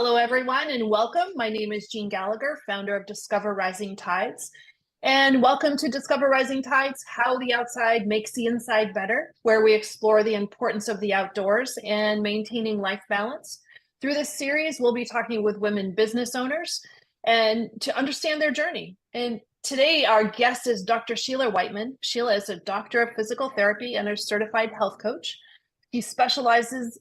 Hello, everyone, and welcome. My name is Jean Gallagher, founder of Discover Rising Tides. And welcome to Discover Rising Tides, How the Outside Makes the Inside Better, where we explore the importance of the outdoors and maintaining life balance. Through this series, we'll be talking with women business owners and to understand their journey. And today, our guest is Dr. Shelia Whiteman. Shelia is a doctor of physical therapy and a certified health coach. He specializes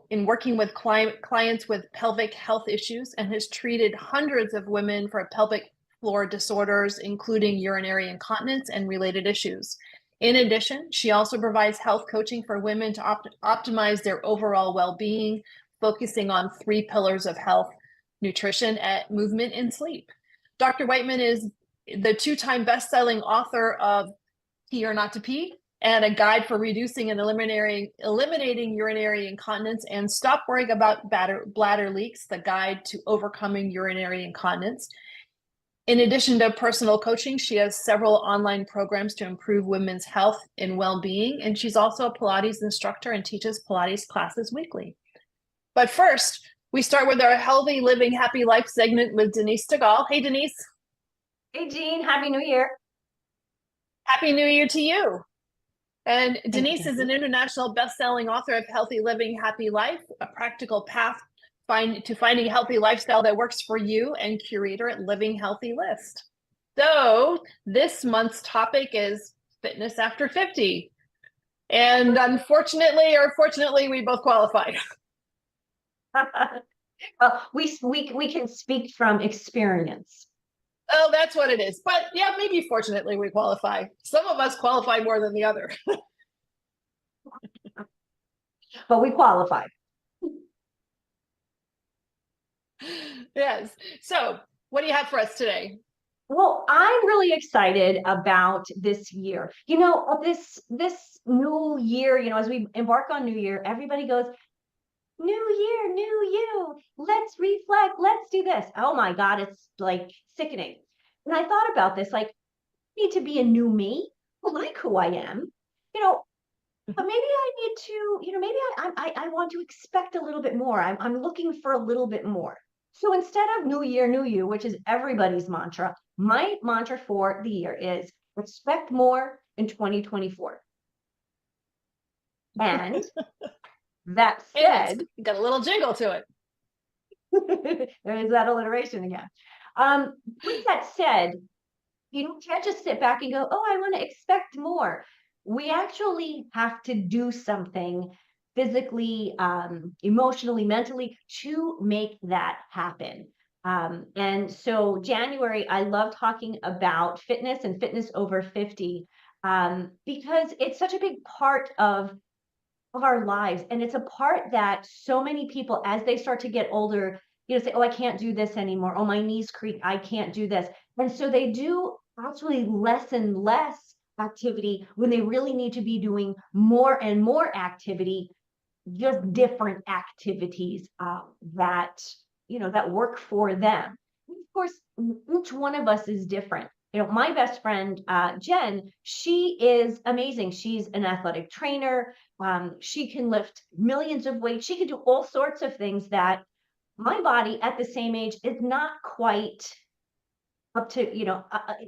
in working with clients with pelvic health issues and has treated hundreds of women for pelvic floor disorders, including urinary incontinence and related issues. In addition, she also provides health coaching for women to optimize their overall well-being, focusing on 3 pillars of health: nutrition, movement, and sleep. Dr. Whiteman is the 2-time best-selling author of Pee or Not to Pee, and a guide for reducing and eliminating urinary incontinence, and Stop Worrying About Bladder Leaks, the guide to overcoming urinary incontinence. In addition to personal coaching, she has several online programs to improve women's health and well-being, and she's also a Pilates instructor and teaches Pilates classes weekly. But first, we start with our Healthy Living Happy Life segment with Denise Stegall. Hey, Denise. Hey, Jean. Happy New Year. Happy New Year to you. And Denise is an international best-selling author of Healthy Living, Happy Life, a practical path to finding a healthy lifestyle that works for you, and curator at Living Healthy List. So this month's topic is fitness after 50. And unfortunately, or fortunately, we both qualify. We can speak from experience. Oh, that's what it is. But yeah, maybe fortunately we qualify. Some of us qualify more than the other. But we qualify. Yes. So what do you have for us today? Well, I'm really excited about this year. This new year, as we embark on New Year, everybody goes, new year, new you, let's reflect, let's do this. Oh my God, it's like sickening. And I thought about this, like, I need to be a new me. I like who I am, but maybe I need to, maybe I want to expect a little bit more. I'm looking for a little bit more. So instead of new year, new you, which is everybody's mantra, my mantra for the year is expect more in 2024. And that said, got a little jingle to it. There's that alliteration again. With that said, you can't just sit back and go, oh, I want to expect more. We actually have to do something physically, emotionally, mentally to make that happen. And so January, I love talking about fitness and fitness over 50, because it's such a big part of our lives. And it's a part that so many people, as they start to get older, say, oh, I can't do this anymore. Oh, my knees creak. I can't do this. And so they do actually less and less activity when they really need to be doing more and more activity, just different activities that work for them. And of course, each one of us is different. My best friend, Jen, she is amazing. She's an athletic trainer. She can lift millions of weights. She can do all sorts of things that my body at the same age is not quite up to,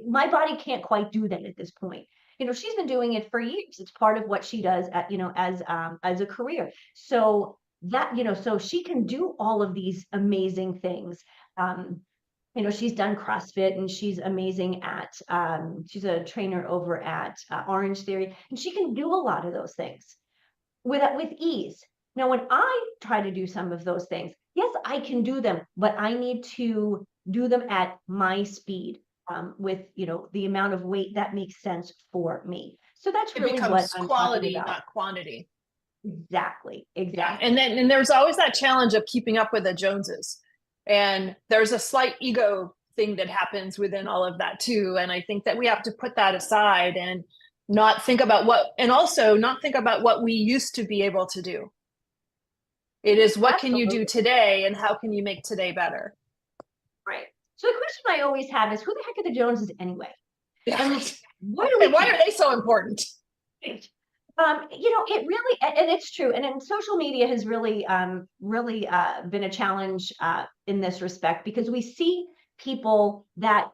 my body can't quite do that at this point. She's been doing it for years. It's part of what she does as a career. So that, so she can do all of these amazing things. She's done CrossFit, and she's amazing at, she's a trainer over at Orange Theory, and she can do a lot of those things with ease. Now, when I try to do some of those things, yes, I can do them, but I need to do them at my speed, with, the amount of weight that makes sense for me. So that's really what I'm quality, talking about. not quantity. Exactly. Yeah. And there's always that challenge of keeping up with the Joneses. And there's a slight ego thing that happens within all of that too. And I think that we have to put that aside and not think about what we used to be able to do. It is what can you do today, and how can you make today better? Right. So the question I always have is, who the heck are the Joneses anyway? Yeah. And why are they so important? It really, and it's true. And social media has really, been a challenge in this respect, because we see people that,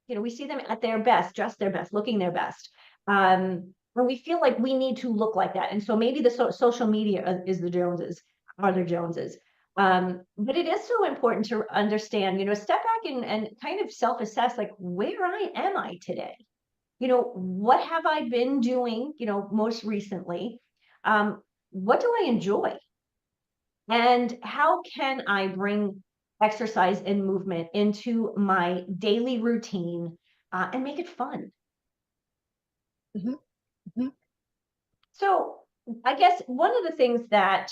we see them at their best, dressed their best, looking their best. And we feel like we need to look like that. And so maybe the social media is the Joneses, are the Joneses. But it is so important to understand, step back and kind of self-assess, like, where am I today? What have I been doing, most recently? What do I enjoy? And how can I bring exercise and movement into my daily routine and make it fun? Mhm, mhm. So I guess one of the things that,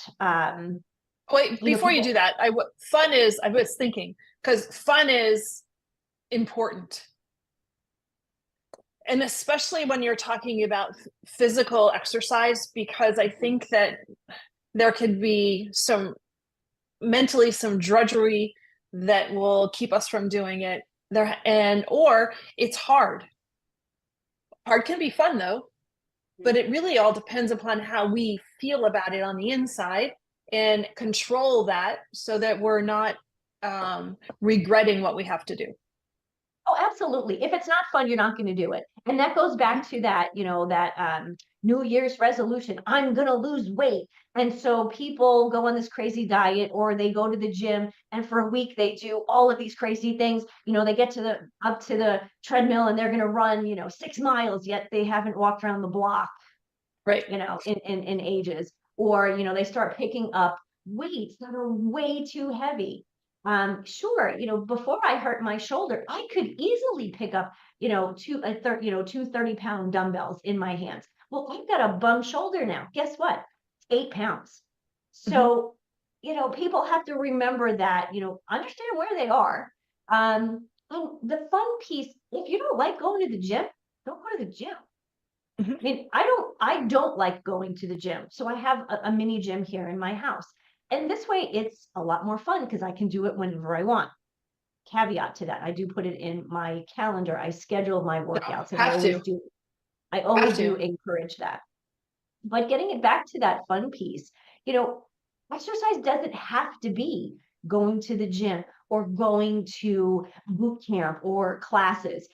Wait, before you people, do that, fun is, I was thinking, because fun is important. And especially when you're talking about physical exercise, because I think that there could be mentally some drudgery that will keep us from doing it there, or it's hard. Hard can be fun though, but it really all depends upon how we feel about it on the inside, and control that so that we're not regretting what we have to do. oh, absolutely. If it's not fun, you're not going to do it. And that goes back to that, New Year's resolution. I'm going to lose weight. And so people go on this crazy diet, or they go to the gym, and for a week they do all of these crazy things. They get up to the treadmill, and they're going to run, 6 miles, yet they haven't walked around the block, Right. in ages. Or, they start picking up weights that are way too heavy. Sure, before I hurt my shoulder, I could easily pick up, two 30-pound dumbbells in my hands. Well, I've got a bum shoulder now. Guess what? It's 8 pounds. Mhm. So, people have to remember that, understand where they are. And the fun piece, if you don't like going to the gym, don't go to the gym. Mhm. I mean, I don't like going to the gym. So I have a mini gym here in my house. And this way it's a lot more fun because I can do it whenever I want. Caveat to that, I do put it in my calendar. I schedule my No, workouts, and I have always to, do. I have always do to. encourage that. But getting it back to that fun piece, you know, exercise doesn't have to be going to the gym or going to boot camp or classes.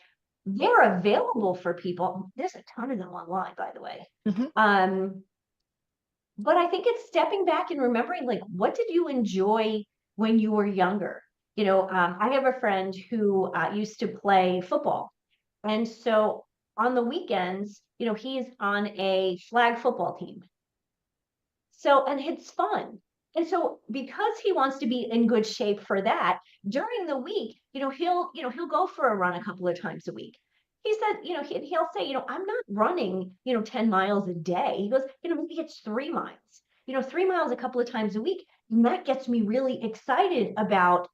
They're available for people. There's a ton of them online, by the way. Mhm. Um, but I think it's stepping back and remembering, like, what did you enjoy when you were younger? I have a friend who used to play football. And so on the weekends, he's on a flag football team. So, and it's fun. And so because he wants to be in good shape for that, during the week, he'll go for a run a couple of times a week. He said, he'll say, I'm not running, 10 miles a day. He goes, maybe it's 3 miles, 3 miles a couple of times a week. And that gets me really excited about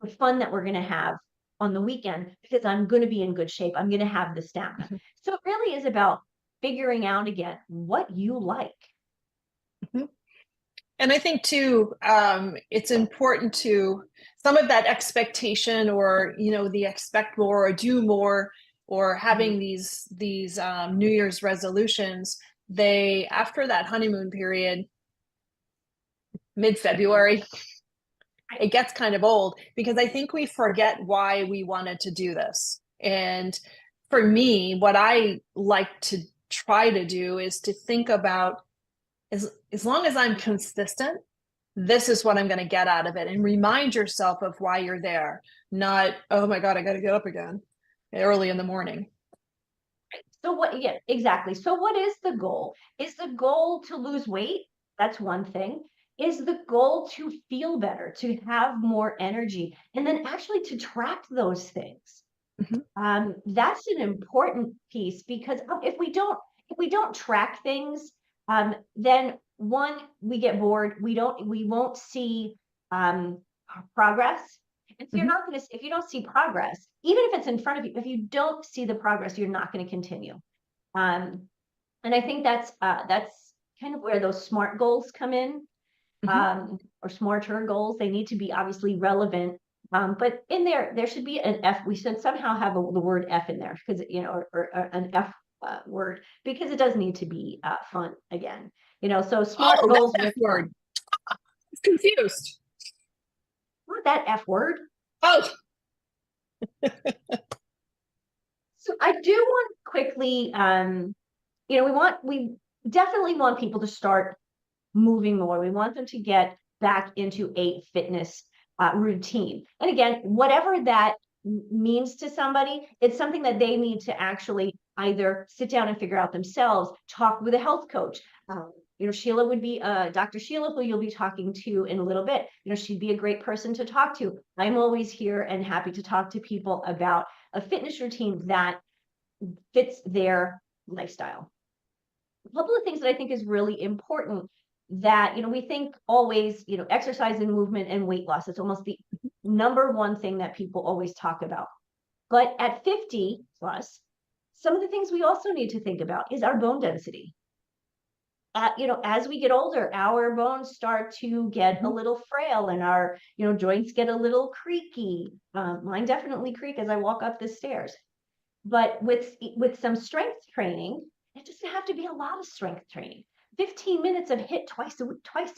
the fun that we're going to have on the weekend, because I'm going to be in good shape. I'm going to have the stamina. Mhm. So it really is about figuring out again what you like. Mhm. And I think too, it's important to, some of that expectation, or the expect more or do more, or having these New Year's resolutions. They, after that honeymoon period, mid-February, it gets kind of old, because I think we forget why we wanted to do this. And for me, what I like to try to do is to think about, as long as I'm consistent, this is what I'm going to get out of it, and remind yourself of why you're there. Not, oh my God, I got to get up again early in the morning. So what, yeah, exactly. So what is the goal? Is the goal to lose weight? That's one thing. Is the goal to feel better, to have more energy, and then actually to track those things? Mhm. That's an important piece, because if we don't track things, then one, we get bored. We won't see progress. And so you're Mhm. not going to, if you don't see progress, even if it's in front of you, if you don't see the progress, you're not going to continue. Um, and I think that's kind of where those SMART goals come in, Mhm. or smarter goals. They need to be obviously relevant. But in there should be an F. We should somehow have the word F in there, because, or an F word, because it does need to be fun again. So SMART Oh, goals not with that word. I'm confused. not that F word. Oh, So I do want quickly, we definitely want people to start moving more. We want them to get back into a fitness routine. And again, whatever that means to somebody, it's something that they need to actually either sit down and figure out themselves, talk with a health coach. Shelia would be Dr. Shelia, who you'll be talking to in a little bit. She'd be a great person to talk to. I'm always here and happy to talk to people about a fitness routine that fits their lifestyle. A couple of things that I think is really important that, we think always, exercise and movement and weight loss. It's almost the number one thing that people always talk about. But at 50 plus, some of the things we also need to think about is our bone density. As we get older, our bones start to get a little frail and our, joints get a little creaky. Mine definitely creak as I walk up the stairs. But with some strength training, it doesn't have to be a lot of strength training. 15 minutes of HIIT twice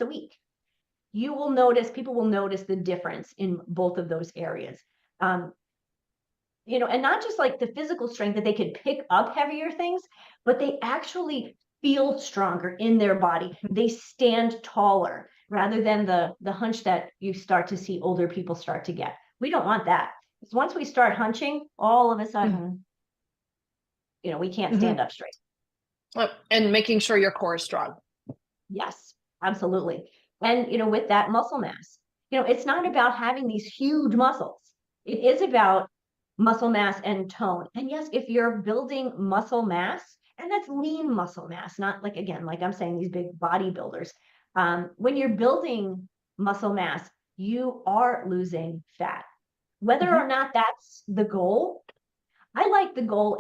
a week. People will notice the difference in both of those areas. And not just like the physical strength that they could pick up heavier things, but they actually feel stronger in their body. They stand taller rather than the hunch that you start to see older people start to get. We don't want that. Because once we start hunching, all of a sudden, we can't stand up straight. And making sure your core is strong. Yes, absolutely. And, with that muscle mass, it's not about having these huge muscles. It is about muscle mass and tone. And yes, if you're building muscle mass, and that's lean muscle mass, not like I'm saying, these big bodybuilders. When you're building muscle mass, you are losing fat. Whether or not that's the goal, I like the goal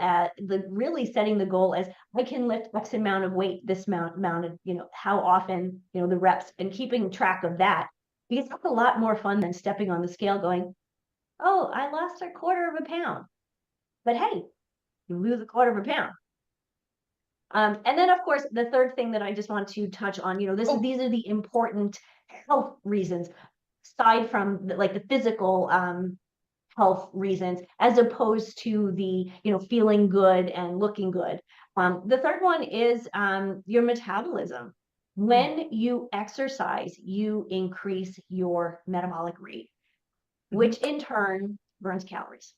really setting the goal as I can lift X amount of weight, this amount of, how often, the reps, and keeping track of that, because that's a lot more fun than stepping on the scale going, oh, I lost a quarter of a pound. But hey, you lose a quarter of a pound. And then, of course, the third thing that I just want to touch on, these are the important health reasons, aside from the physical health reasons, as opposed to the, feeling good and looking good. The third one is your metabolism. When you exercise, you increase your metabolic rate, which in turn burns calories.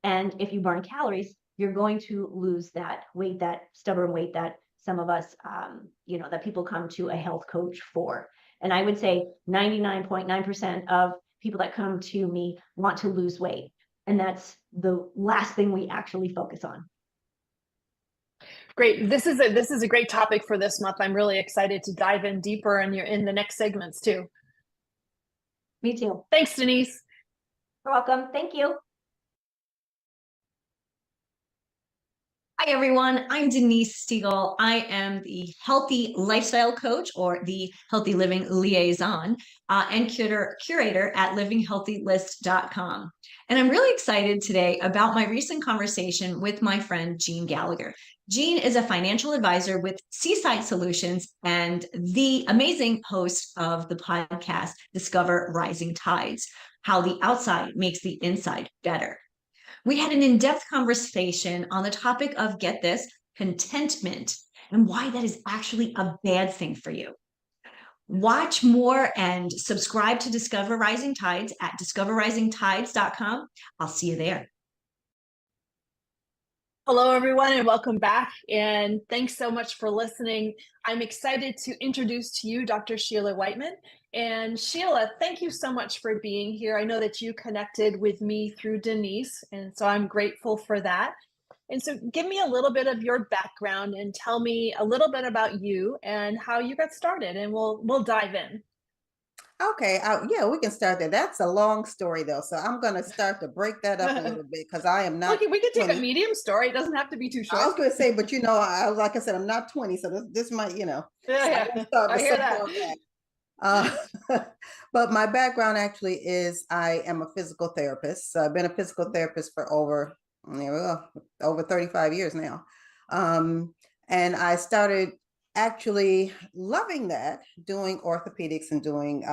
And if you burn calories, you're going to lose that weight, that stubborn weight that some of us, that people come to a health coach for. And I would say 99.9% of people that come to me want to lose weight. And that's the last thing we actually focus on. Great. This is a great topic for this month. I'm really excited to dive in deeper in the next segments too. Me too. Thanks, Denise. You're welcome. Thank you. Hi, everyone. I'm Denise Stegall. I am the Healthy Lifestyle Coach, or the Healthy Living Liaison, and curator at livinghealthylist.com. And I'm really excited today about my recent conversation with my friend, Jean Gallagher. Jean is a financial advisor with Seaside Solutions and the amazing host of the podcast, Discover Rising Tides, How the Outside Makes the Inside Better. We had an in-depth conversation on the topic of, get this, contentment, and why that is actually a bad thing for you. Watch more and subscribe to Discover Rising Tides at discoverrisingtides.com. I'll see you there. Hello, everyone, and welcome back. And thanks so much for listening. I'm excited to introduce to you Dr. Shelia Whiteman. And Shelia, thank you so much for being here. I know that you connected with me through Denise, and so I'm grateful for that. And so give me a little bit of your background and tell me a little bit about you and how you got started, and we'll dive in. Okay, yeah, we can start there. That's a long story though, so I'm going to start to break that up a little bit because I am not. We could take 20. a medium story. It doesn't have to be too short. I was going to say, but like I said, I'm not 20, so this might, Yeah, I hear that. But my background actually is I am a physical therapist. So I've been a physical therapist for over 35 years now. And I started actually loving that, doing orthopedics and doing,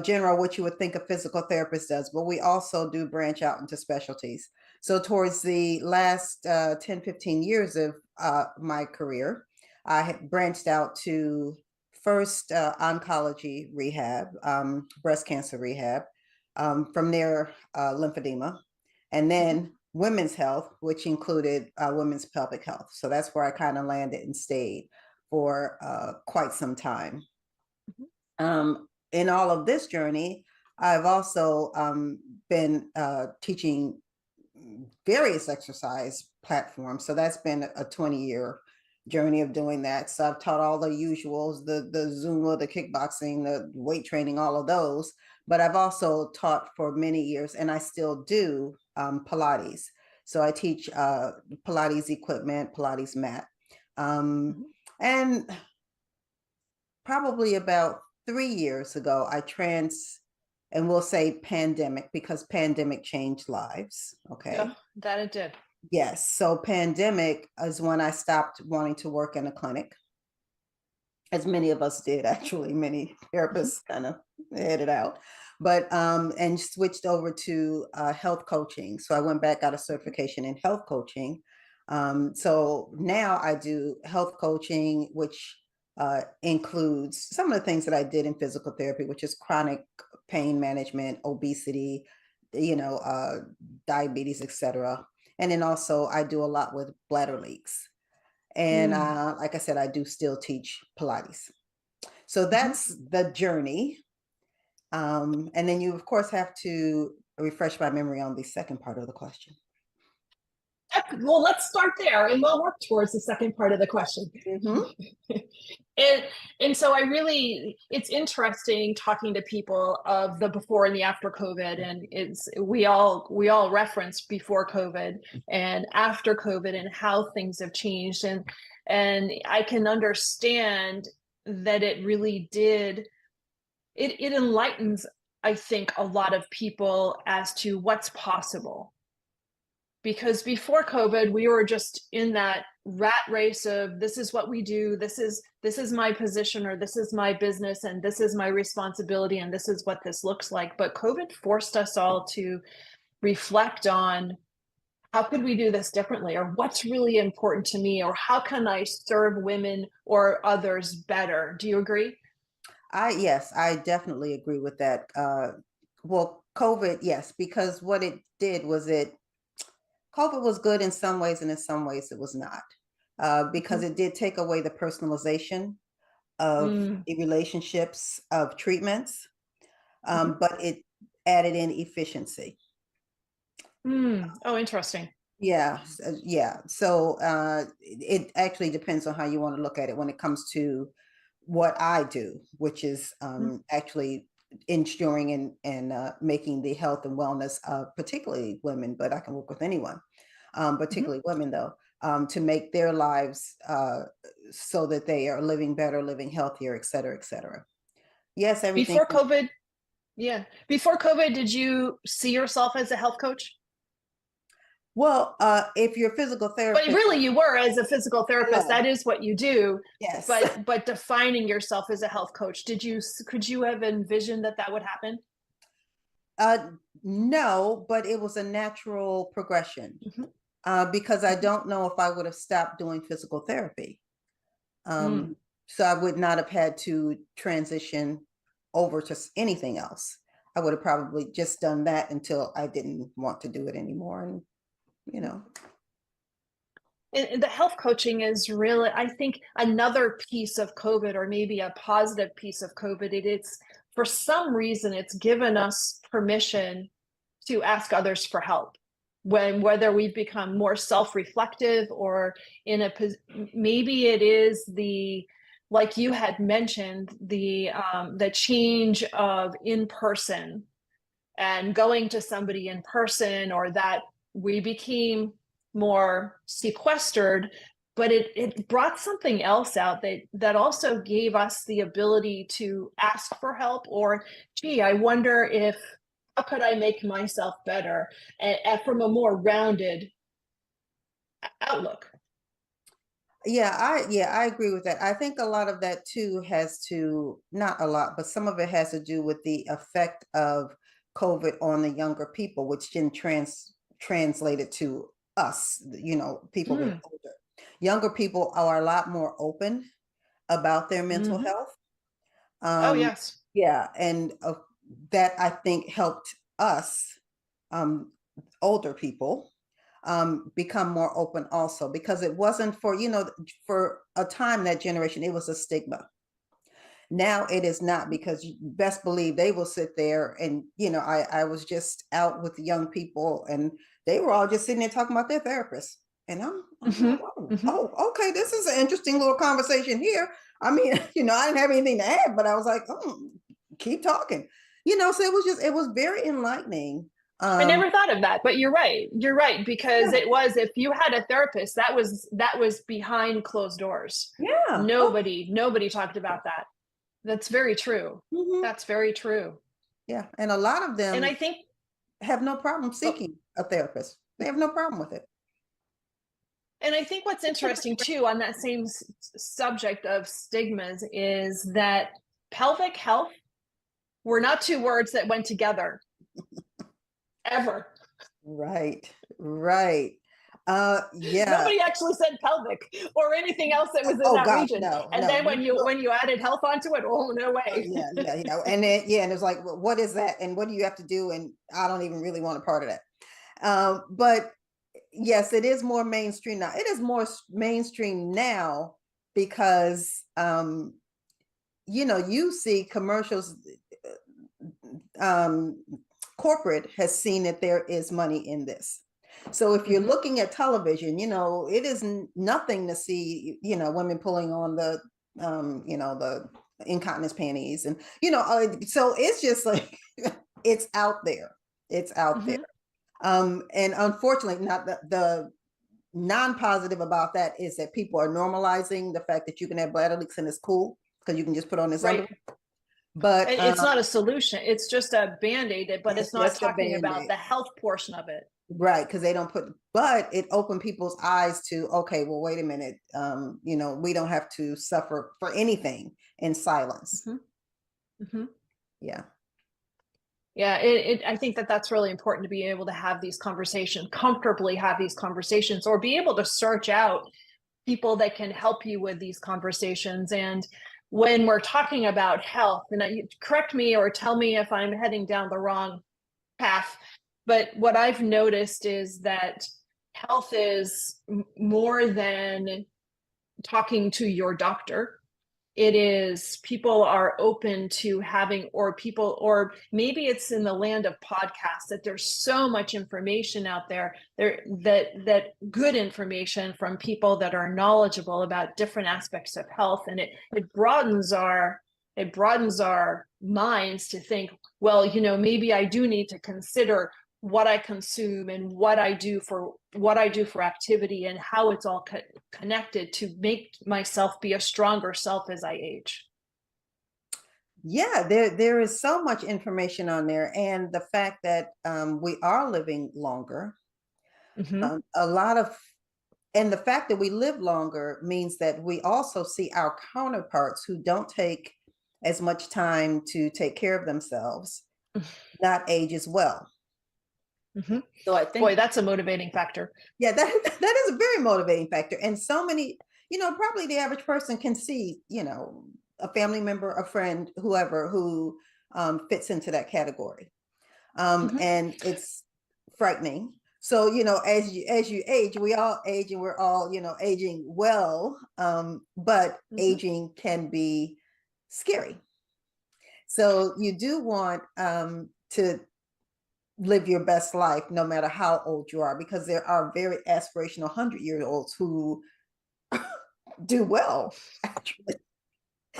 general, what you would think a physical therapist does, but we also do branch out into specialties. So towards the last 10, 15 years of my career, I had branched out to first oncology rehab, breast cancer rehab, from there lymphedema, and then women's health, which included women's pelvic health. So that's where I kind of landed and stayed for quite some time. In all of this journey, I've also been teaching various exercise platforms. So that's been a 20-year journey of doing that. So I've taught all the usuals, the Zumba, the kickboxing, the weight training, all of those. But I've also taught for many years, and I still do Pilates. So I teach Pilates equipment, Pilates mat. And probably about 3 years ago, and we'll say pandemic, because pandemic changed lives. Okay. Yeah, that it did. Yes. So pandemic is when I stopped wanting to work in a clinic, as many of us did, actually. Many therapists kind of headed out, but and switched over to health coaching. So I went back, got a certification in health coaching. So now I do health coaching, which includes some of the things that I did in physical therapy, which is chronic pain management, obesity, diabetes, etc. And then also I do a lot with bladder leaks. And like I said, I do still teach Pilates. So that's the journey. And then you, of course, have to refresh my memory on the second part of the question. Well, let's start there and we'll work towards the second part of the question. And so it's interesting talking to people of the before and the after COVID, and we all reference before COVID and after COVID and how things have changed. And I can understand that it really did, it enlightens, I think, a lot of people as to what's possible. Because before COVID, we were just in that rat race of this is what we do, this is my position, or this is my business, and this is my responsibility, and this is what this looks like. But COVID forced us all to reflect on how could we do this differently, or what's really important to me, or how can I serve women or others better? Do you agree? Yes, I definitely agree with that. Well, COVID, yes, because what it did was COVID was good in some ways, and in some ways it was not, because it did take away the personalization of the relationships of treatments, but it added in efficiency. Oh, interesting. Yeah. So it actually depends on how you want to look at it when it comes to what I do, which is actually ensuring and making the health and wellness of particularly women, but I can work with anyone, particularly women though, to make their lives so that they are living better, living healthier, et cetera, et cetera. Yes, everything. Before COVID, did you see yourself as a health coach? Well, if you're a physical therapist, but really you were, as a physical therapist, that is what you do. Yes. But defining yourself as a health coach, could you have envisioned that would happen? No, but it was a natural progression, because I don't know if I would have stopped doing physical therapy. So I would not have had to transition over to anything else. I would have probably just done that until I didn't want to do it anymore. And And the health coaching is really, I think, another piece of COVID, or maybe a positive piece of COVID. It's, for some reason, it's given us permission to ask others for help, whether we've become more self-reflective, or maybe it is like you had mentioned, the change of in person and going to somebody in person, or that we became more sequestered, but it brought something else out that also gave us the ability to ask for help, or gee, I wonder how could I make myself better, and from a more rounded outlook. I agree with that. I think a lot of that too has to, not a lot, but some of it has to do with the effect of COVID on the younger people, which then translated to us, people being Mm. older. Younger people are a lot more open about their mental Mhm. health. Oh, yes. Yeah, and that I think helped us, older people, become more open also, because it wasn't for a time, that generation, it was a stigma. Now it is not, because you best believe they will sit there and, I was just out with young people and they were all just sitting there talking about their therapist. And I'm like, Mhm. oh, Mhm. okay, this is an interesting little conversation here. I mean, I didn't have anything to add, but I was like, oh, keep talking. So it was very enlightening. I never thought of that, but you're right. You're right, because Yeah, it was, if you had a therapist, that was behind closed doors. yeah. Oh, Nobody talked about that. That's very true. mhm. That's very true. Yeah. And a lot of And them I think, have no problem oh, seeking a therapist. They have no problem with it. and I think what's interesting too on that same subject of stigmas is that pelvic health were not two words that went together ever. Right, right. Yeah. Nobody actually said pelvic or anything else that was in Oh that gosh, region. no, And no. then when you added health onto it, oh no way. Yeah, yeah, and then and it's like, what is that, and what do you have to do? And I don't even really want a part of that. But yes, it is more mainstream now. It is more mainstream now because you see commercials. Um, Corporate has seen that there is money in this. So if you're looking at television, it is nothing to see, women pulling on the incontinence panties, and so it's just like it's out there. It's out there. And unfortunately, not the non-positive about that is that people are normalizing the fact that you can have bladder leaks and it's cool because you can just put on this Right. underwear. But It's not a solution. It's just a band-aid, but it's it's not just a talking about band-aid. the health portion of it. Right, because they don't but it opened people's eyes to, okay, well, wait a minute, we don't have to suffer for anything in silence. Mm-hmm. Yeah. Yeah, I think that's really important to be able to have these conversations, comfortably have these conversations, or be able to search out people that can help you with these conversations. And when we're talking about health, and correct me or tell me if I'm heading down the wrong path, but what I've noticed is that health is more than talking to your doctor. It is, people are open to having, or maybe it's in the land of podcasts, that there's so much information out there that good information from people that are knowledgeable about different aspects of health. And it broadens our minds to think, well, maybe I do need to consider what I consume and what I do for activity, and how it's all connected to make myself be a stronger self as I age. Yeah, there is so much information on there, and the fact that we are living longer, a lot of, and the fact that we live longer means that we also see our counterparts who don't take as much time to take care of themselves not age as well. So I think, boy, that's a motivating factor. yeah, that is a very motivating factor. And so many, probably the average person can see, a family member, a friend, whoever who fits into that category. And it's frightening. So, as you age, we all age, and we're all, aging well. But aging can be scary. So you do want to live your best life no matter how old you are, because there are very aspirational 100-year-olds who do well, actually.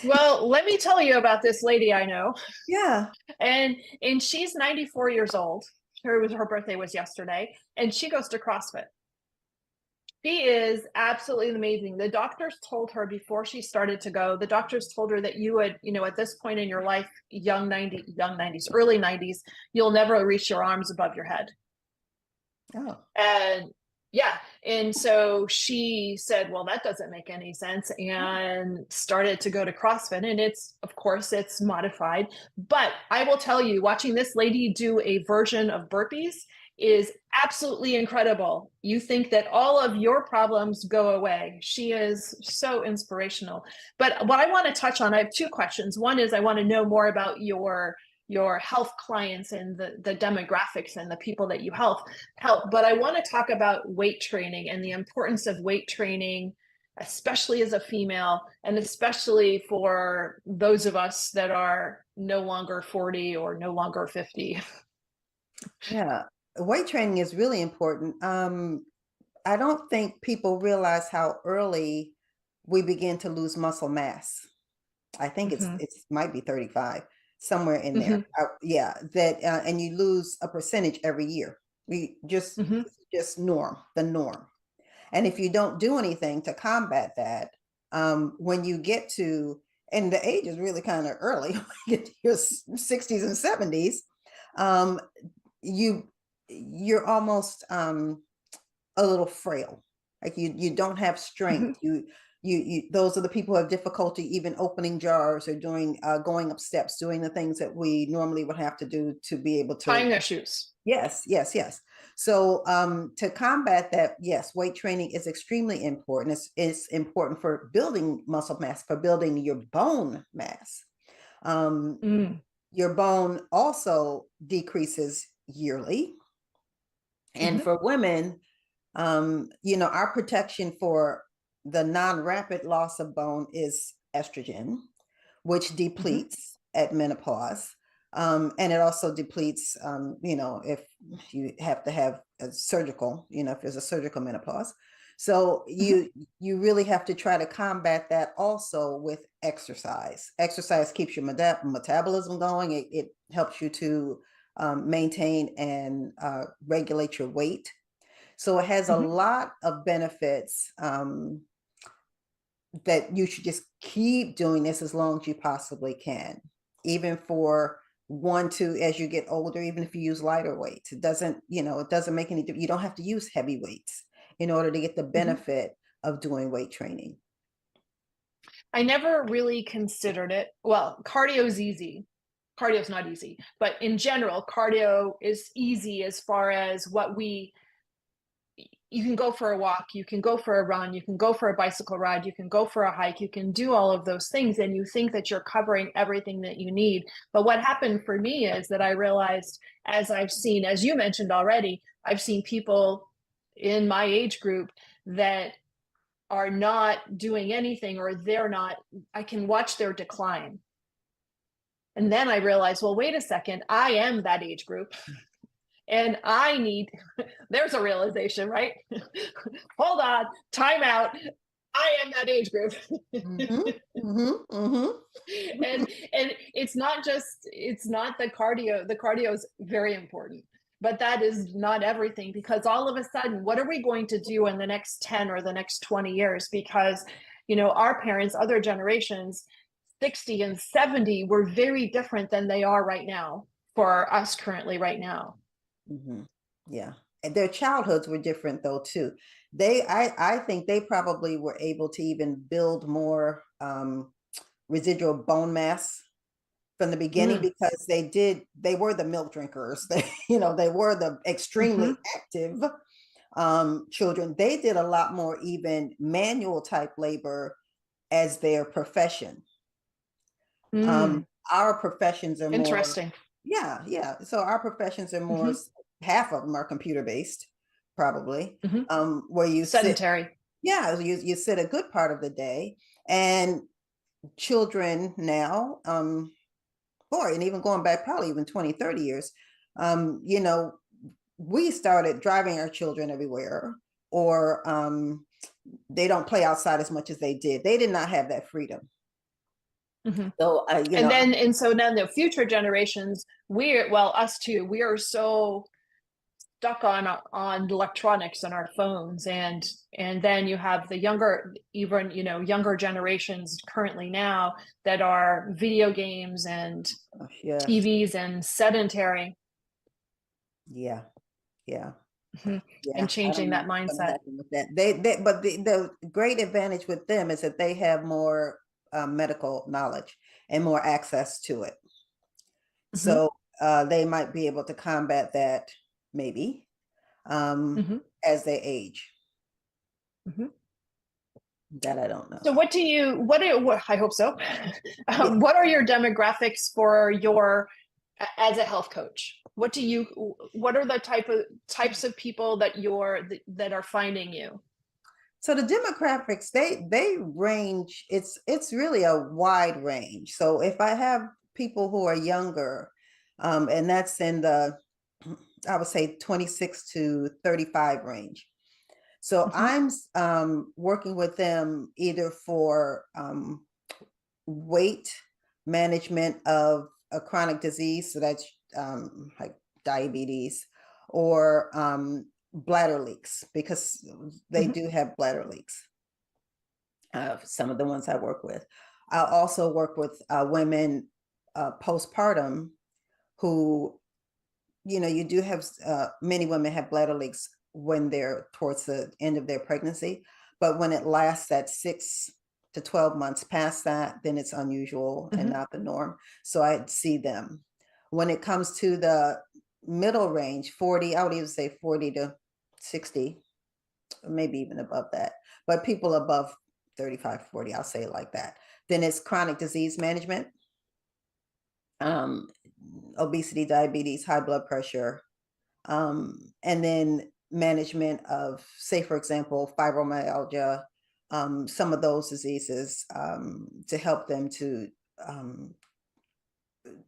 Well, let me tell you about this lady I know. Yeah. And she's 94 years old. Her birthday was yesterday, and she goes to CrossFit. She is absolutely amazing. The doctors told her before she started to go, the doctors told her that you would, at this point in your life, early 90s, you'll never reach your arms above your head. Oh. And Yeah. And so she said, well, that doesn't make any sense, and started to go to CrossFit. And of course, it's modified. But I will tell you, watching this lady do a version of burpees is absolutely incredible. You think that all of your problems go away. She is so inspirational. But what I want to touch on, I have two questions. One is I want to know more about your health clients and the demographics and the people that you help. But I want to talk about weight training and the importance of weight training, especially as a female, and especially for those of us that are no longer 40 or no longer 50. Yeah, weight training is really important. I don't think people realize how early we begin to lose muscle mass. I think it's might be 35, somewhere in there. Yeah, that and you lose a percentage every year. We just the norm. And if you don't do anything to combat that, when you get to, and the age is really kind of early, when you get to your 60s and 70s, you're almost a little frail. Like you don't have strength. You those are the people who have difficulty even opening jars or doing going up steps, doing the things that we normally would have to do to be able to Tying their shoes. Yes. So to combat that, yes, weight training is extremely important. It's important for building muscle mass, for building your bone mass. Your bone also decreases yearly. And for women, our protection for the non-rapid loss of bone is estrogen, which depletes at menopause. And it also depletes, if you have to have a surgical, if there's a surgical menopause. So you really have to try to combat that also with exercise. Exercise keeps your metabolism going. It helps you to maintain and regulate your weight. So it has a lot of benefits that you should just keep doing this as long as you possibly can, even for 1, 2, as you get older, even if you use lighter weights. It doesn't make any difference. You don't have to use heavy weights in order to get the benefit of doing weight training. I never really considered it. Well, cardio is easy. Cardio is not easy, but in general, cardio is easy as far as you can go for a walk, you can go for a run, you can go for a bicycle ride, you can go for a hike, you can do all of those things, and you think that you're covering everything that you need. But what happened for me is that I realized, as you mentioned already, I've seen people in my age group that are not doing anything, or I can watch their decline. And then I realized, well, wait a second, I am that age group. And there's a realization, right? Hold on, time out. I am that age group. And it's not the cardio. The cardio is very important, but that is not everything, because all of a sudden, what are we going to do in the next 10 or the next 20 years? Because, our parents, other generations, 60 and 70 were very different than they are right now for us currently right now. Yeah. And their childhoods were different though, too. I think they probably were able to even build more residual bone mass from the beginning, because they were the milk drinkers. They were the extremely active children. They did a lot more even manual type labor as their profession. Our professions are more interesting. Yeah. So our professions are more, half of them are computer based, probably, where you sedentary. You sit a good part of the day. And children now, and even going back probably even 20, 30 years, we started driving our children everywhere, or they don't play outside as much as they did. They did not have that freedom. So so now the future generations, us too, we are so stuck on electronics and our phones, and then you have the younger generations currently now that are video games and TVs and sedentary. Yeah. Mhm. Yeah, And I changing don't know that what's gonna mindset. happen with that. But the great advantage with them is that they have more medical knowledge and more access to it. Mhm. So they might be able to combat that maybe Mhm. as they age. Mhm. That I don't know. So what I hope so. Yeah. What are your demographics for as a health coach? What are the types of people that are finding you? So the demographics, they range, it's really a wide range. So if I have people who are younger, and that's in the, I would say 26 to 35 range. So Mhm. I'm working with them either for weight management of a chronic disease, so that's like diabetes, or bladder leaks, because they Mhm. do have bladder leaks. Some of the ones I work with. I'll also work with women postpartum who, you do have many women have bladder leaks when they're towards the end of their pregnancy, but when it lasts at 6 to 12 months past that, then it's unusual and Mhm. not the norm. So I see them. When it comes to the middle range, 40, I would even say 40 to 60, maybe even above that, but people above 35, 40, I'll say it like that. Then it's chronic disease management, um, obesity, diabetes, high blood pressure, and then management of, say, for example, fibromyalgia, some of those diseases, to help them to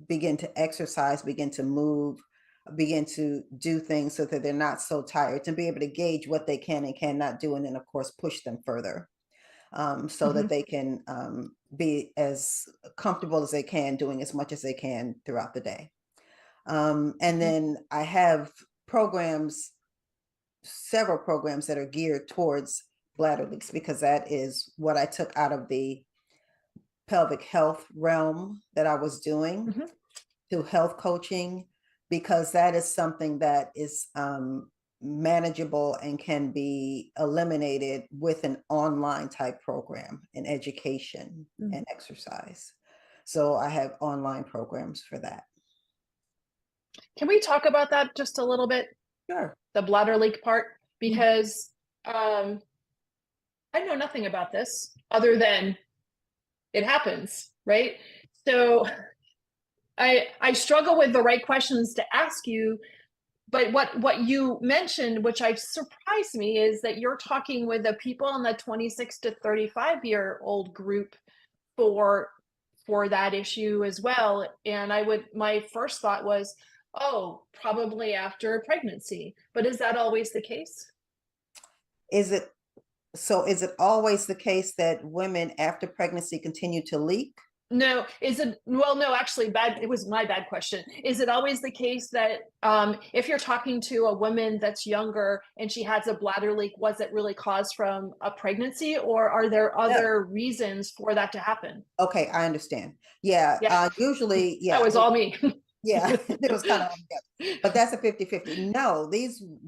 begin to exercise, begin to move, begin to do things so that they're not so tired, to be able to gauge what they can and cannot do, and then of course push them further, so that Mhm. they can be as comfortable as they can, doing as much as they can throughout the day. And Mhm. then I have programs, several programs that are geared towards bladder leaks, because that is what I took out of the pelvic health realm that I was doing Mhm. to health coaching, because that is something that is manageable and can be eliminated with an online type program in education Mhm. and exercise. So I have online programs for that. Can we talk about that just a little bit? Sure. The bladder leak part, Mhm. because I know nothing about this other than it happens, right? So I struggle with the right questions to ask you, but what you mentioned, which I surprised me, is that you're talking with the people in the 26 to 35-year-old group for that issue as well. And my first thought was, oh, probably after pregnancy. But is that always the case? Is it is it always the case that women after pregnancy continue to leak? No, no, actually, it was my bad question. Is it always the case that if you're talking to a woman that's younger and she has a bladder leak, was it really caused from a pregnancy, or are there No. other reasons for that to happen? Okay, I understand. Yeah, Yeah, usually, that yeah, was all me. yeah, it was kind of, but that's a 50-50. No,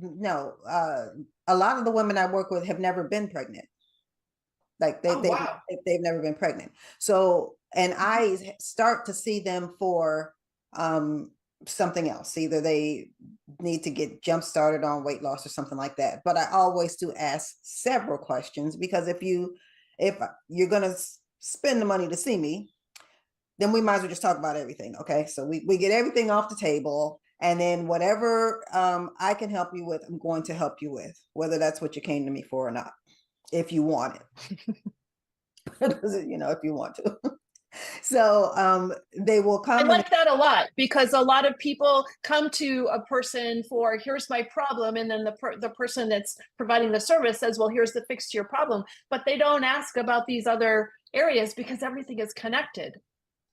no, a lot of the women I work with have never been pregnant. Like Oh, wow. they've never been pregnant. So, and Mhm. I start to see them for something else. Either they need to get jump started on weight loss or something like that. But I always do ask several questions, because if you're gonna spend the money to see me, then we might as well just talk about everything. Okay. So we get everything off the table. And then whatever I can help you with, I'm going to help you with, whether that's what you came to me for or not, if you want it. If you want to. So they will I come and like that a lot, because a lot of people come to a person for, here's my problem, and then the person that's providing the service says, well, here's the fix to your problem, but they don't ask about these other areas because everything is connected.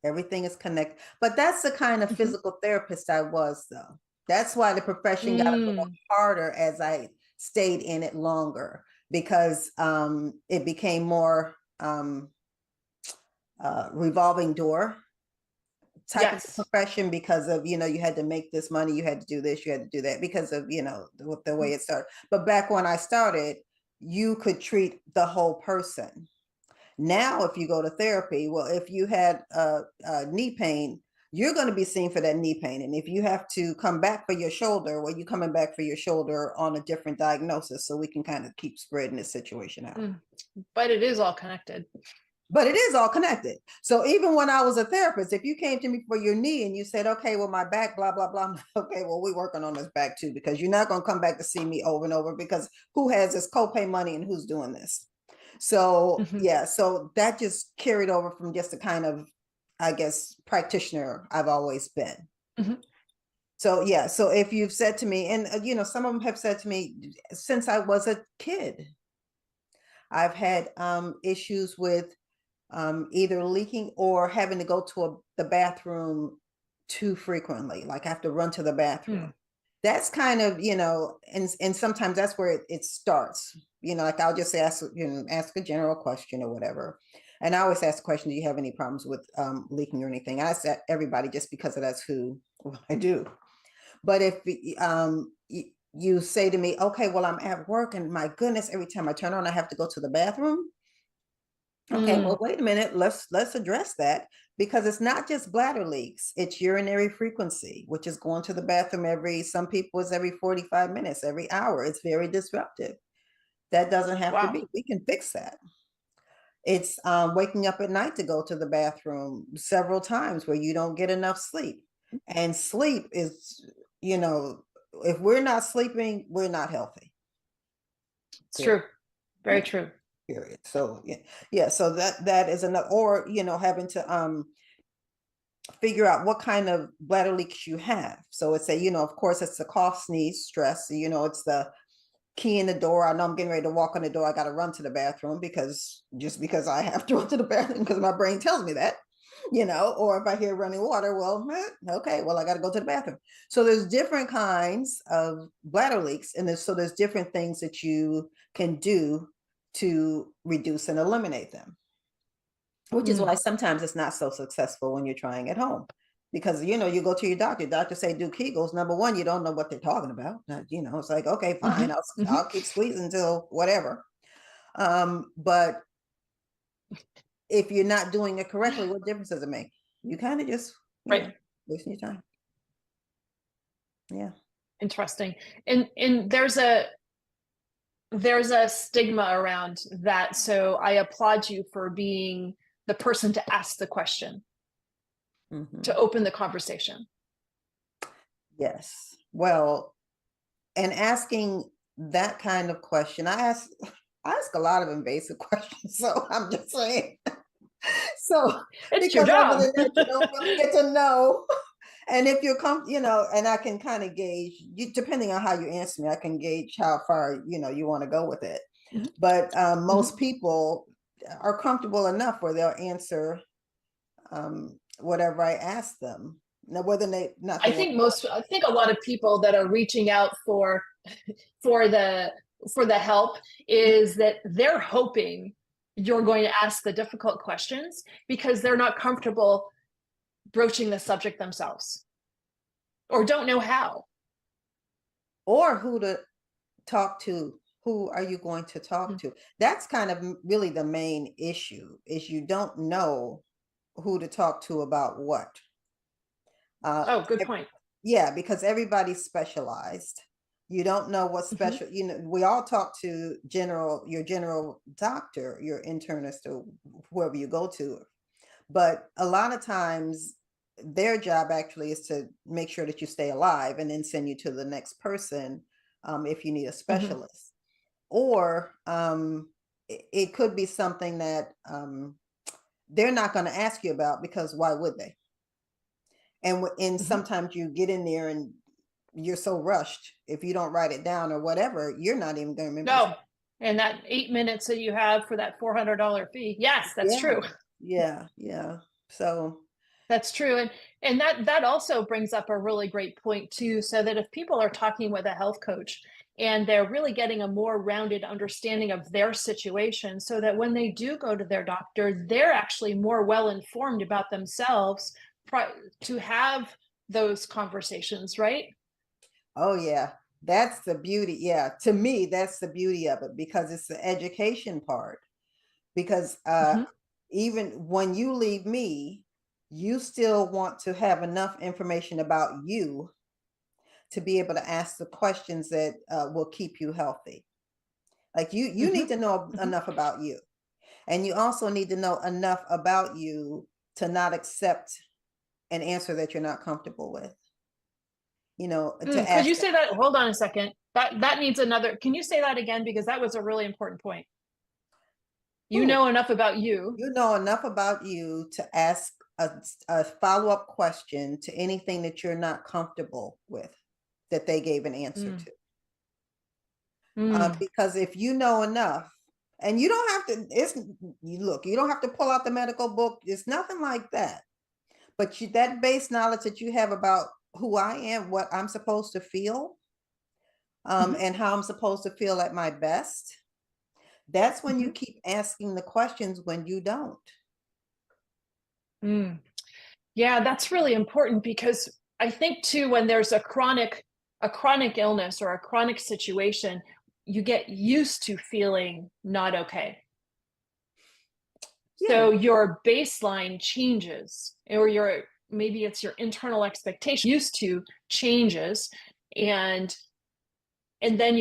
everything is connected. But that's the kind of Mhm. physical therapist I was, though. That's why the profession got a little Mm. harder as I stayed in it longer, because it became more revolving door type Yes. of profession because of, you had to make this money, you had to do this, you had to do that because of, the way it started. But back when I started, you could treat the whole person. Now, if you go to therapy, well, if you had knee pain, you're going to be seen for that knee pain. And if you have to come back for your shoulder, well, you're coming back for your shoulder on a different diagnosis. So we can kind of keep spreading this situation out. But it is all connected. But it is all connected. So even when I was a therapist, if you came to me for your knee and you said, okay, well, my back, blah, blah, blah. Okay, well, we're working on this back too, because you're not going to come back to see me over and over, because who has this copay money and who's doing this? So yeah, so that just carried over from just a kind of, I guess, practitioner I've always been. So yeah, so if you've said to me, and some of them have said to me since I was a kid, I've had issues with either leaking or having to go to the bathroom too frequently, like I have to run to the bathroom. That's kind of, and sometimes that's where it starts, like I'll just ask a general question or whatever. And I always ask the question, do you have any problems with leaking or anything? I ask that everybody just because of that's who I do. But if you say to me, okay, well, I'm at work and my goodness, every time I turn on, I have to go to the bathroom. Okay, well, wait a minute, let's address that, because it's not just bladder leaks, it's urinary frequency, which is going to the bathroom some people is every 45 minutes, every hour. It's very disruptive. That doesn't have to be. We can fix that. It's waking up at night to go to the bathroom several times where you don't get enough sleep. And sleep is, if we're not sleeping, we're not healthy. It's true. Very true. Period. So yeah. So that is another, or having to figure out what kind of bladder leaks you have. So it's of course it's the cough, sneeze, stress. It's the key in the door. I know I'm getting ready to walk on the door. I got to run to the bathroom because I have to run to the bathroom because my brain tells me that. Or if I hear running water, well, okay, well, I got to go to the bathroom. So there's different kinds of bladder leaks, and there's different things that you can do to reduce and eliminate them, which is why sometimes it's not so successful when you're trying at home, because you go to your doctor say do Kegels. Number one, you don't know what they're talking about. It's like, okay, fine, I'll keep squeezing until whatever. But if you're not doing it correctly, what difference does it make? You kind of just wasting your time. Yeah. Interesting. And there's a stigma around that. So I applaud you for being the person to ask the question, to open the conversation. Yes. Well, and asking that kind of question, I ask a lot of invasive questions. So I'm just saying. So it's your job. You don't really get to know. And if you're and I can kind of gauge you, depending on how you answer me, I can gauge how far, you want to go with it. But most people are comfortable enough where they'll answer whatever I ask them. Now, whether they not. I think a lot of people that are reaching out for the help is that they're hoping you're going to ask the difficult questions because they're not comfortable broaching the subject themselves, or don't know how, or who to talk to. Who are you going to talk to? That's kind of really the main issue, is you don't know who to talk to about what. Good point. Yeah, because everybody's specialized. You don't know what special, we all talk to your general doctor, your internist, or whoever you go to. But a lot of times their job actually is to make sure that you stay alive and then send you to the next person if you need a specialist. Or it could be something that they're not going to ask you about, because why would they? And sometimes you get in there and you're so rushed. If you don't write it down or whatever, you're not even going to remember. No. And that 8 minutes that you have for that $400 fee. Yes, that's true. Yeah. So that's true. And that also brings up a really great point too. So that if people are talking with a health coach and they're really getting a more rounded understanding of their situation, so that when they do go to their doctor, they're actually more well informed about themselves to have those conversations, right? Oh yeah, that's the beauty. Yeah, to me, that's the beauty of it, because it's the education part. Because Mhm. even when you leave me, you still want to have enough information about you to be able to ask the questions that will keep you healthy. Like you need Mhm. to know Mhm. enough about you, and you also need to know enough about you to not accept an answer that you're not comfortable with. To Could ask. you say that? Hold on a second. That needs another. Can you say that again? Because that was a really important point. You Ooh, know enough about you. you know enough about you to ask a follow-up question to anything that you're not comfortable with, that they gave an answer Mm. to. Mm. Because if you know enough, and you don't have to, you don't have to pull out the medical book. It's nothing like that. But that base knowledge that you have about who I am, what I'm supposed to feel, Mhm. and how I'm supposed to feel at my best, that's when you Mhm. keep asking the questions when you don't. Mm. Yeah, that's really important, because I think too, when there's a chronic illness or a chronic situation, you get used to feeling not okay. Yeah. So your baseline changes, or maybe it's your internal expectation used to changes, and then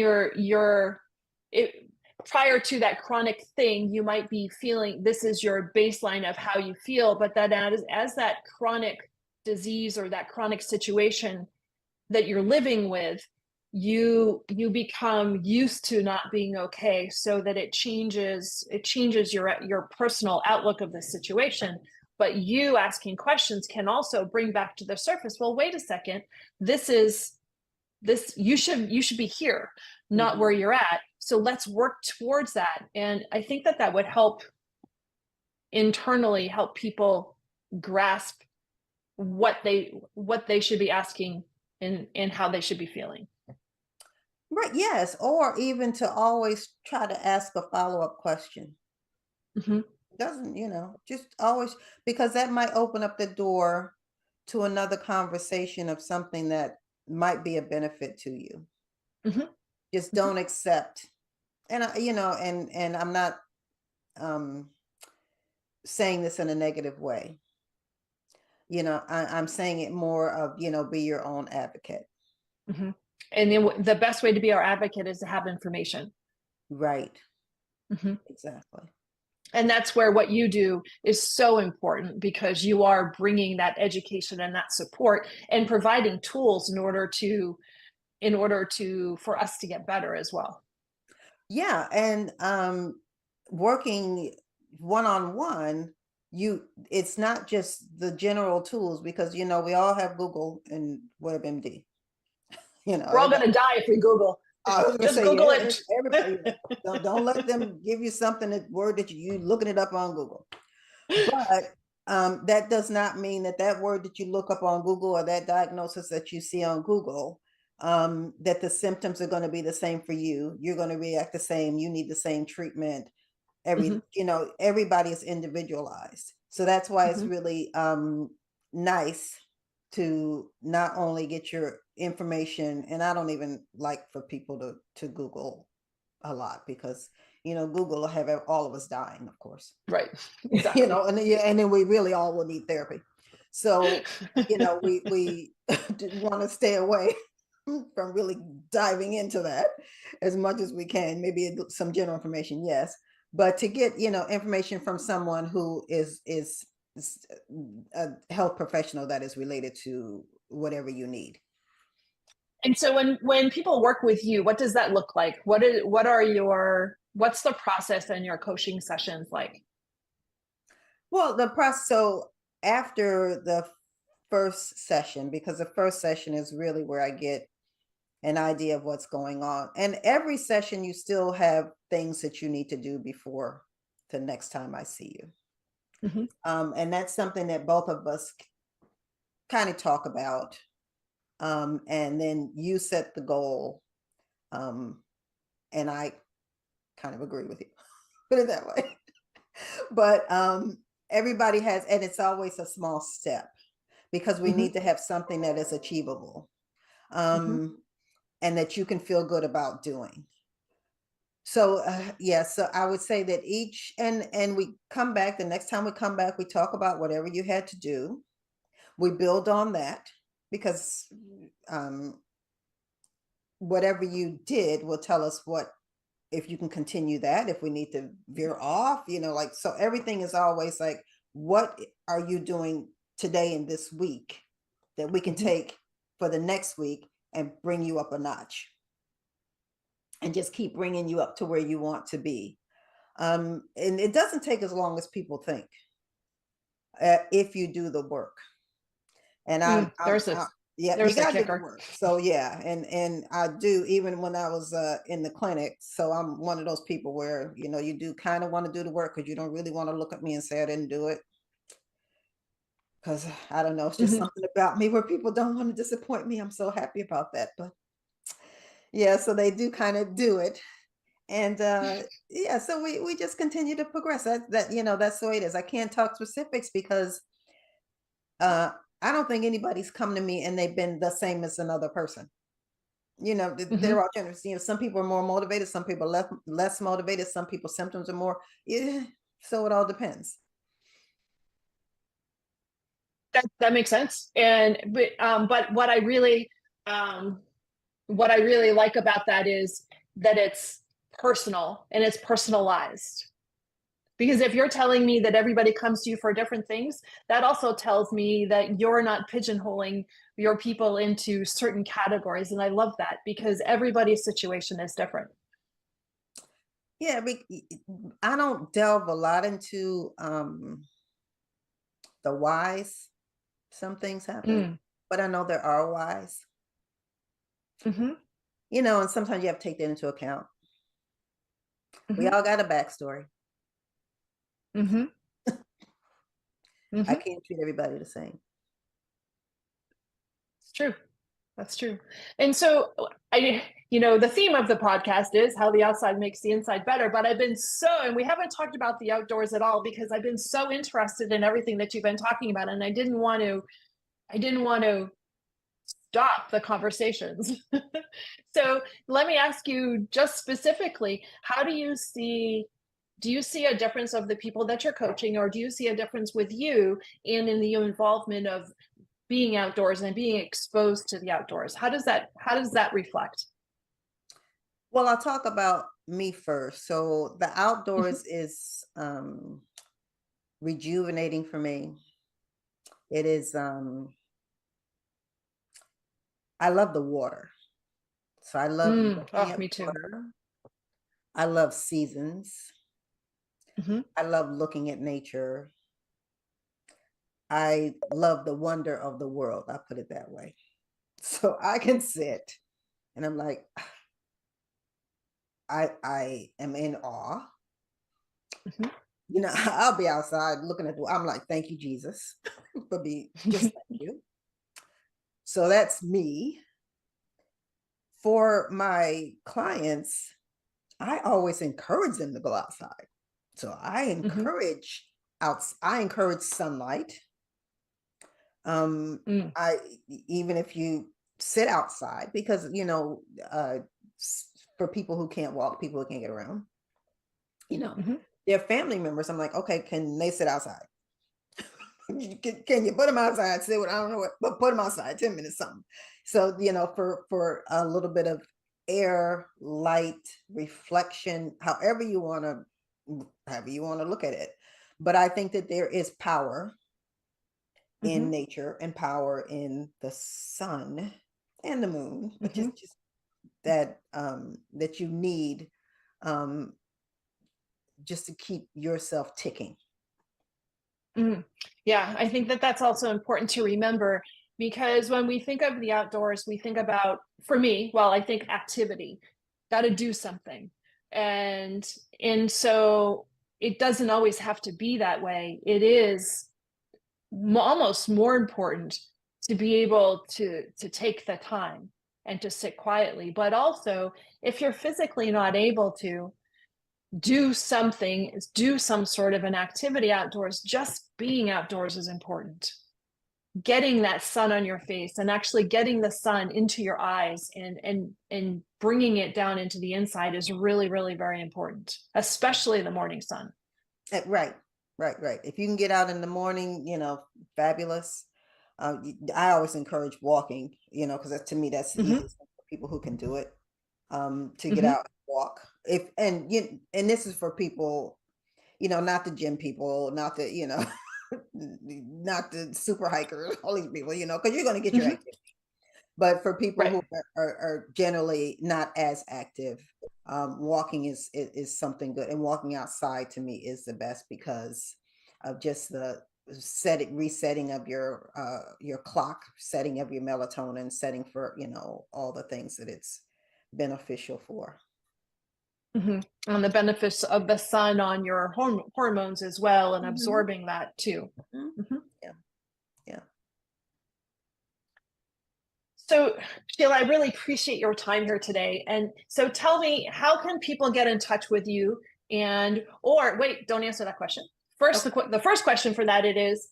it, prior to that chronic thing, you might be feeling this is your baseline of how you feel, but that as that chronic disease or that chronic situation that you're living with, you become used to not being okay, so that it changes your personal outlook of the situation. But you asking questions can also bring back to the surface, well, wait a second, this you should be here, not Mhm. where you're at, so let's work towards that. And I think that would help internally help people grasp what they should be asking, and how they should be feeling. Right. Yes. Or even to always try to ask a follow-up question. Mhm. Doesn't, just always, because that might open up the door to another conversation of something that might be a benefit to you. Mhm. Just Mhm. don't accept. And and I'm not um saying this in a negative way. I'm saying it more of, be your own advocate. Mhm. And then the best way to be our advocate is to have information. Right. Mhm. Exactly. And that's where what you do is so important, because you are bringing that education and that support and providing tools for us to get better as well. Yeah. And working one-on-one, it's not just the general tools, because we all have Google and WebMD. We're all going Everybody. to die if we Google. I was gonna Just say, Google yeah, it. everybody. Don't let them give you something, that word that you looking it up on Google. But that does not mean that word that you look up on Google, or that diagnosis that you see on Google, that the symptoms are going to be the same for you. You're going to react the same. You need the same treatment. Mhm. Everybody is individualized. So that's why it's Mhm. really nice to not only get your information, and I don't even like for people to Google a lot, because Google will have all of us dying, of course. Right. Exactly. And then we really all will need therapy. So we want to stay away from really diving into that as much as we can. Maybe some general information, yes, but to get information from someone who is a health professional that is related to whatever you need. And so when people work with you, what does that look like? What's the process in your coaching sessions like? Well, the process, so after the first session, because the first session is really where I get an idea of what's going on. And every session, you still have things that you need to do before the next time I see you. Mhm. And that's something that both of us kind of talk about. And then you set the goal. And I kind of agree with you, put it that way. But everybody has, and it's always a small step, because we Mhm. need to have something that is achievable, Mhm. and that you can feel good about doing. So yeah, so I would say that each, and we come back, the next time we come back, we talk about whatever you had to do. We build on that, because um, whatever you did will tell us what, if you can continue that, if we need to veer off, like, so everything is always like, what are you doing today and this week that we can Mhm. take for the next week and bring you up a notch and just keep bringing you up to where you want to be. And it doesn't take as long as people think, if you do the work. And yeah, you There's a gotta do the kicker. work. So yeah, and I do, even when I was in the clinic. So I'm one of those people where, you do kind of want to do the work, because you don't really want to look at me and say I didn't do it. Because I don't know, it's just Mhm. something about me where people don't want to disappoint me. I'm so happy about that. But yeah, so they do kind of do it. And yeah, so we just continue to progress. That's the way it is. I can't talk specifics because uh I don't think anybody's come to me and they've been the same as another person. They're Mhm. all generous. Some people are more motivated, some people are less motivated, some people's symptoms are more. Yeah, so it all depends. That makes sense. But um, what I really like about that is that it's personal and it's personalized. Because if you're telling me that everybody comes to you for different things, that also tells me that you're not pigeonholing your people into certain categories. And I love that, because everybody's situation is different. Yeah, I don't delve a lot into the whys. Some things happen, Mm. but I know there are whys. Mhm. And sometimes you have to take that into account. We Mhm. all got a backstory. Mhm. I Mhm. can't treat everybody the same. It's true. That's true. And so the theme of the podcast is how the outside makes the inside better. But and we haven't talked about the outdoors at all, because I've been so interested in everything that you've been talking about. And I didn't want to stop the conversations. So let me ask you just specifically, do you see a difference of the people that you're coaching, or do you see a difference with you in the involvement of being outdoors and being exposed to the outdoors? How does that reflect? Well, I'll talk about me first. So the Mhm. outdoors is rejuvenating for me. It is I love the water. So I love looking Oh, at me too. water. I love seasons. Mhm. I love looking at nature. I love the wonder of the world. I put it that way. So I can sit and I'm like, I am in awe. Mhm. I'll be outside looking at I'm like, thank you, Jesus, for just thank you. So that's me. For my clients, I always encourage them to go outside. So Mhm. I encourage sunlight. Mm. I Even if you sit outside, because for people who can't walk, people who can't get around, you know, Mhm. their family members, I'm like, okay, can they sit outside? Can you put them outside? Say what, I don't know what, but put them outside 10 minutes something. So for a little bit of air, light, reflection, however you want to look at it. But I think that there is power in Mhm. nature and power in the sun and the moon, but Mhm. just that you need, um just to keep yourself ticking. Mm. Yeah, I think that that's also important to remember, because when we think of the outdoors, we think about, for me, well, I think activity, got to do something. And so it doesn't always have to be that way. It is almost more important to be able to take the time and to sit quietly. But also, if you're physically not able to do some sort of an activity outdoors, just being outdoors is important. getting that sun on your face and actually getting the sun into your eyes and bringing it down into the inside is really, really very important, especially the morning sun. Right. If you can get out in the morning, fabulous. I always encourage walking, because to me, that's the easiest thing for people who can do it, to get out and walk. And this is for people, not the gym people, not the, not the super hikers, all these people, because you're going to get your activity. But for people who are generally not as active, walking is something good. And walking outside to me is the best because of just the resetting of your clock, setting of your melatonin, setting for, all the things that it's beneficial for. And the benefits of the sun on your hormones as well, and absorbing that too. Yeah. So, Shelia, I really appreciate your time here today. And so tell me, how can people get in touch with you? Or wait, don't answer that question. First, the first question for that is,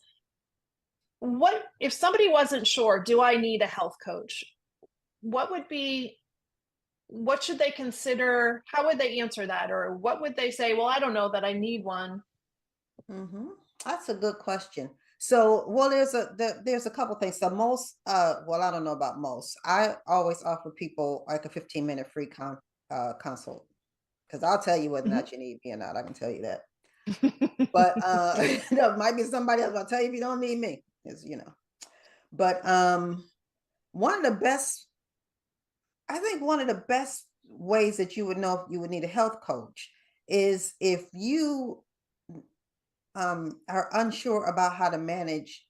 what if somebody wasn't sure, do I need a health coach? What should they consider? How would they answer that? Or what would they say? Well, I don't know that I need one. That's a good question. So, well, there's a couple things. So most, well, I don't know about most. I always offer people like a 15-minute free consult, because I'll tell you whether or not you need me or not. I can tell you that. But there might be somebody else. I'll tell you if you don't need me, But one of the best ways that you would know if you would need a health coach is if you are unsure about how to manage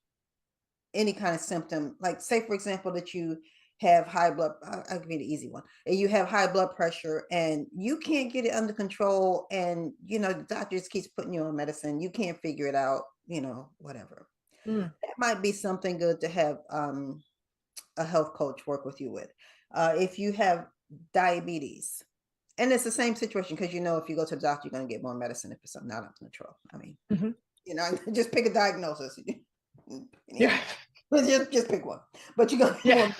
any kind of symptom, like say, for example, that you have high blood, I'll give you the easy one. You have high blood pressure and you can't get it under control. And, the doctor just keeps putting you on medicine. You can't figure it out, whatever. That might be something good to have a health coach work with you with. If you have diabetes, and it's the same situation, because if you go to the doctor, you're going to get more medicine if it's something not under control. I mean, just pick a diagnosis. Just pick one. But you're going to get more.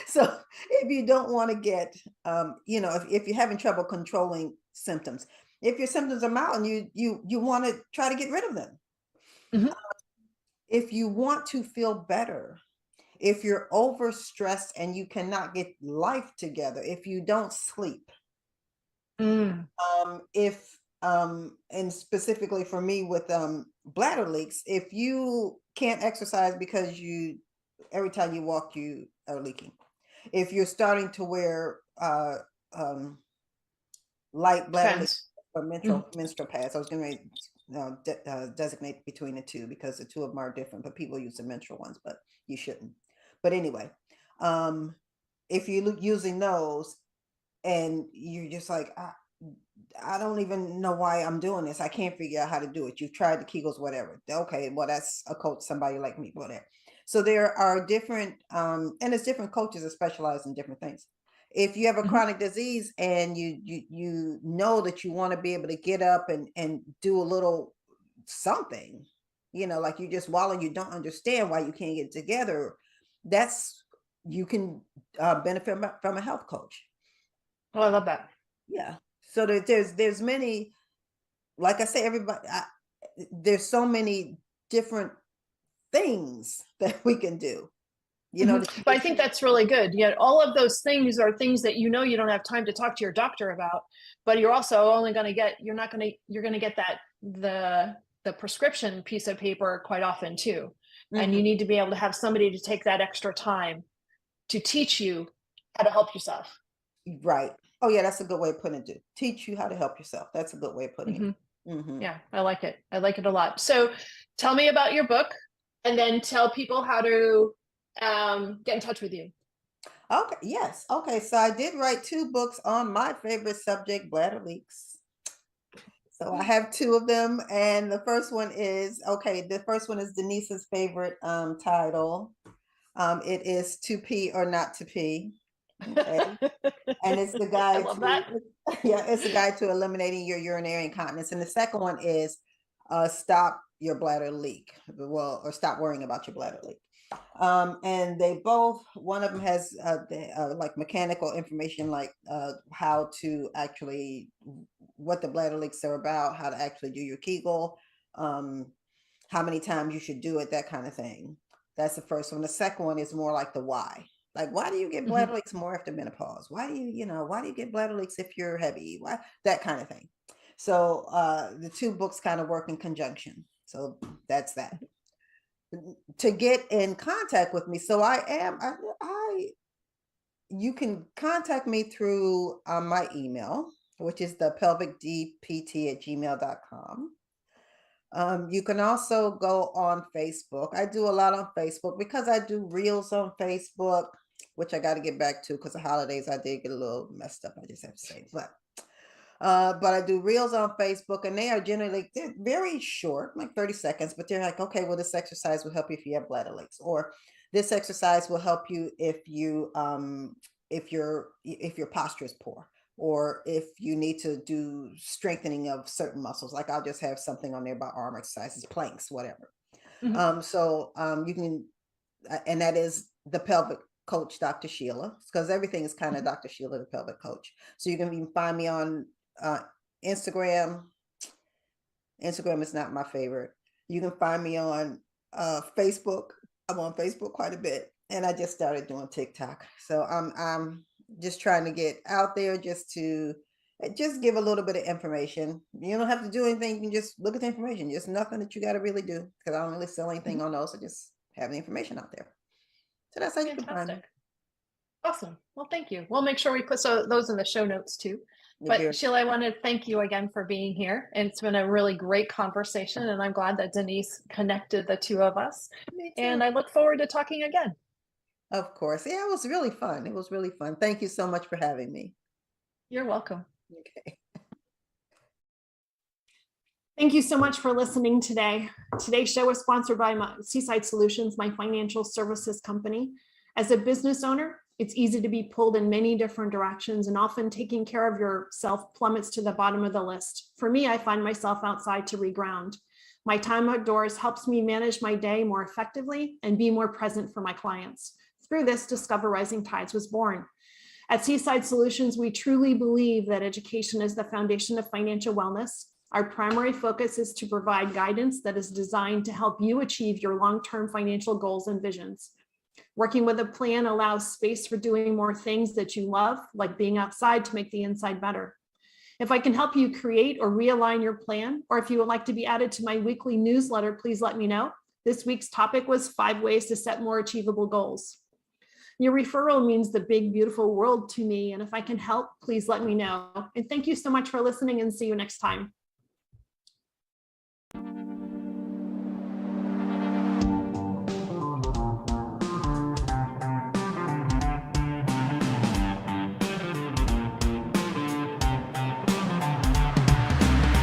So if you don't want to get, if you're having trouble controlling symptoms, if your symptoms are mild and you want to try to get rid of them. If you want to feel better, if you're overstressed and you cannot get life together, if you don't sleep, and specifically for me with bladder leaks, if you can't exercise because every time you walk you are leaking, if you're starting to wear light bladder leaks or menstrual pads, I was going to designate between the two because the two of them are different, but people use the menstrual ones, but you shouldn't. But anyway, if you're using those and you're just like, I don't even know why I'm doing this. I can't figure out how to do it. You've tried the Kegels, whatever. Okay, well, that's a coach, somebody like me, whatever. So there are different, and it's different coaches that specialize in different things. If you have a chronic disease and you know that you want to be able to get up and do a little something, like you just wallow, you don't understand why you can't get it together, you can benefit from a health coach. Oh, I love that. Yeah. So there's many, like I say, there's so many different things that we can do, But I think that's really good. Yet all of those things are things that you don't have time to talk to your doctor about, but you're also only going to get, you're going to get that the prescription piece of paper quite often too. And you need to be able to have somebody to take that extra time to teach you how to help yourself. Right. Oh yeah, that's a good way of putting it. Teach you how to help yourself. That's a good way of putting it. Yeah, I like it. I like it a lot. So tell me about your book and then tell people how to get in touch with you. Okay. Yes. Okay. So I did write 2 books on my favorite subject, bladder leaks. So I have 2 of them. And the first one is Denise's favorite title. It is To Pee or Not to Pee. Okay. And it's the guide. I love that. It's a guide to eliminating your urinary incontinence. And the second one is Stop Your Bladder Leak. Or Stop Worrying About Your Bladder Leak. And they both, one of them has like mechanical information, like how to actually, what the bladder leaks are about, how to actually do your Kegel, how many times you should do it, that kind of thing. That's the first one. The second one is more like the why. Like, why do you get bladder leaks more after menopause? Why do you, why do you get bladder leaks if you're heavy? Why? That kind of thing. So the two books kind of work in conjunction. So that's that. To get in contact with me, so you can contact me through my email, which is the pelvicdpt@gmail.com. You can also go on Facebook. I do a lot on Facebook because I do reels on Facebook, which I got to get back to because the holidays I did get a little messed up, I just have to say. But I do reels on Facebook, and they are generally, they're very short, like 30 seconds, but they're like, okay, well, this exercise will help you if you have bladder leaks, or this exercise will help you if your posture is poor, or if you need to do strengthening of certain muscles. Like I'll just have something on there about arm exercises, planks, whatever. You can, and that is the pelvic coach, Dr. Shelia, because everything is kind of Dr. Shelia, the pelvic coach. So you can even find me on Instagram. Instagram is not my favorite. You can find me on Facebook. I'm on Facebook quite a bit, and I just started doing TikTok. So I'm just trying to get out there just to give a little bit of information. You don't have to do anything. You can just look at the information. Just nothing that you got to really do, because I don't really sell anything on those. I just have the information out there. So that's how you can find me. Awesome. Well, thank you. We'll make sure we put those in the show notes too. But Shelia, I want to thank you again for being here. And it's been a really great conversation, and I'm glad that Denise connected the two of us. And I look forward to talking again. Of course. Yeah, it was really fun. It was really fun. Thank you so much for having me. You're welcome. Okay. Thank you so much for listening today. Today's show is sponsored by Seaside Solutions, my financial services company. As a business owner, it's easy to be pulled in many different directions, and often taking care of yourself plummets to the bottom of the list. For me, I find myself outside to reground. My time outdoors helps me manage my day more effectively and be more present for my clients. Through this, Discover Rising Tides was born. At Seaside Solutions, we truly believe that education is the foundation of financial wellness. Our primary focus is to provide guidance that is designed to help you achieve your long-term financial goals and visions. Working with a plan allows space for doing more things that you love, like being outside to make the inside better. If I can help you create or realign your plan, or if you would like to be added to my weekly newsletter, please let me know. This week's topic was 5 ways to set more achievable goals. Your referral means the big, beautiful world to me, and if I can help, please let me know. And thank you so much for listening, and see you next time.